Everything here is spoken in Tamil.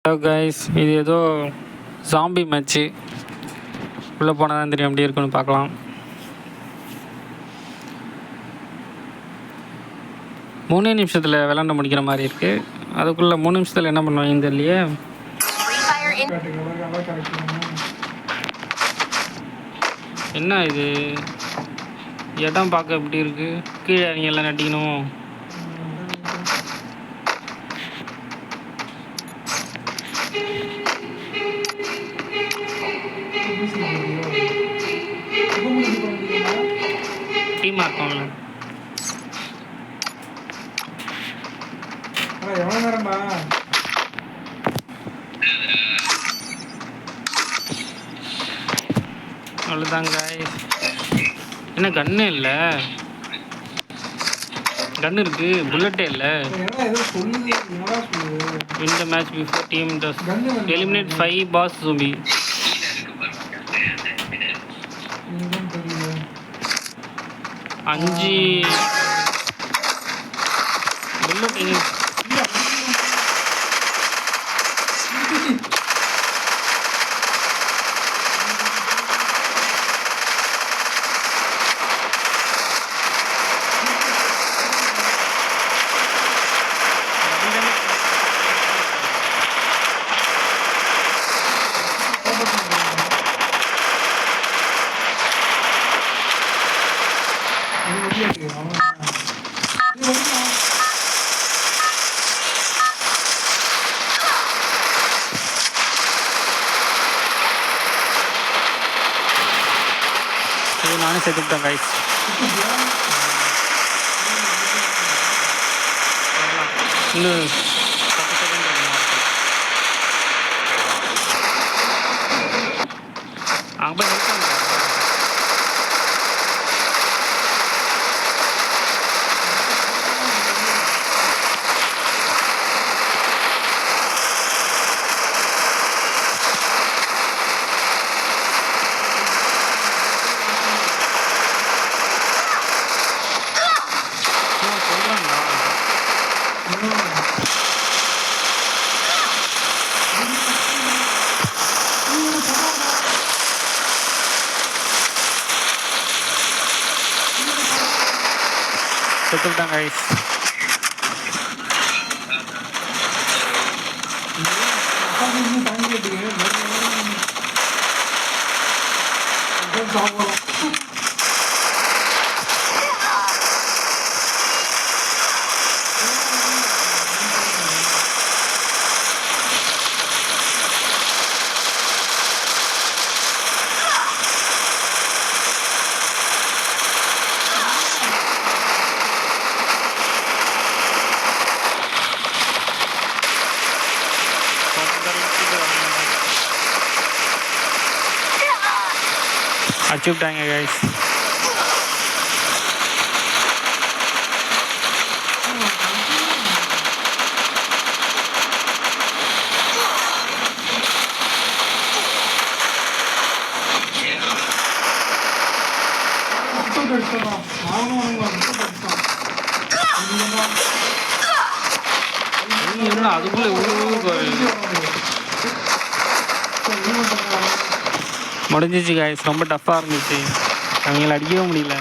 ஹலோ கைஸ், இது ஏதோ ஜாம்பி மேட்ச்சு. உள்ளே போனால் தான் தெரியும் எப்படி இருக்குன்னு பார்க்கலாம். 3 நிமிஷத்தில் விளாண்டு முடிக்கிற மாதிரி இருக்குது. அதுக்குள்ளே 3 நிமிஷத்தில் என்ன பண்ணுவாங்க தெரியலையே. என்ன இது இடம் பார்க்க எப்படி இருக்குது? கீழே இறங்கி எல்லாம் நட்டிக்கணும். டீமாக இருக்கோம்ல அவ்வளோதாங்க. என்ன கன்னு இல்லை? கன் இருக்கு, புல்லட்டே இல்லை. இந்த மேட்ச் பிஃபோர் டீம் டஸ் எலிமினேட் 5 பாஸ் ஜோம்பி. அஞ்சு புல்லட் நானே சேர்த்துக்கிட்டேன் கைஸ். இன்னும் 10 செகண்ட் அங்கே போய் நிற்காங்க. செத்துட்டாங்க கைஸ். அடிச்சுட்டாங்க கைஸ். அதுக்குள்ள முடிஞ்சிச்சு கைஸ். ரொம்ப டஃப்பாக இருந்துச்சு, அவங்கள அடிக்கவே முடியல.